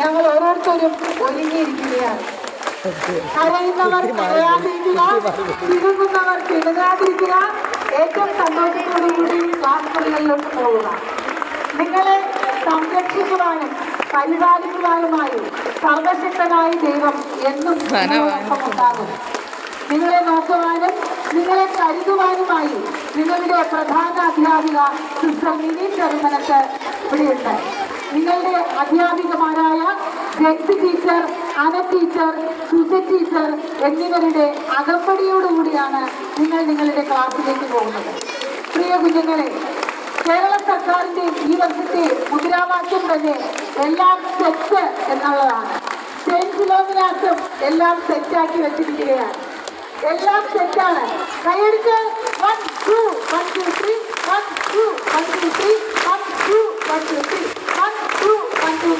ഞങ്ങൾ ഓരോരുത്തരും ഒരുങ്ങിയിരിക്കുകയാണ്. കരയുന്നവർ കരയാതിരിക്കുക, തിരുങ്ങുന്നവർ തിരുങ്ങാതിരിക്കുക. ഏറ്റവും സന്തോഷത്തോടുകൂടി ക്ലാസ് മുറികളിലോട്ട് പോവുക. നിങ്ങളെ സംരക്ഷിക്കുവാനും പരിപാലിക്കുവാനുമായി സർവശക്തനായ ദൈവം എന്നും നിങ്ങളോടൊപ്പം ഉണ്ടാകും. നിങ്ങളെ നോക്കുവാനും നിങ്ങളെ കരുതുവാനുമായി നിങ്ങളുടെ പ്രധാന അധ്യാപിക സിസ്റ്റർ മിനി ചെറുമനത്ത് ഇവിടെയുണ്ട്. നിങ്ങളുടെ അധ്യാപികമാരായ ജെൻസി ടീച്ചർ, അന ടീച്ചർ, സുജ ടീച്ചർ എന്നിവരുടെ അകമ്പടിയോടുകൂടിയാണ് നിങ്ങൾ നിങ്ങളുടെ ക്ലാസ്സിലേക്ക് പോകുന്നത്. പ്രിയ കുഞ്ഞുങ്ങളെ, കേരള സർക്കാരിന്റെ ഈ വർഷത്തെ മുദ്രാവാക്യം തന്നെ എല്ലാം സെറ്റ് എന്നുള്ളതാണ്. 10 കിലോമീറ്റർ എല്ലാം സെറ്റാക്കി വെച്ചിരിക്കുകയാണ്. എല്ലാം സെറ്റാണ്. കൈയടിച്ച് 1 2 1 2 3 1 2 1 2 3 1 2 1 2 3 1 2 1 2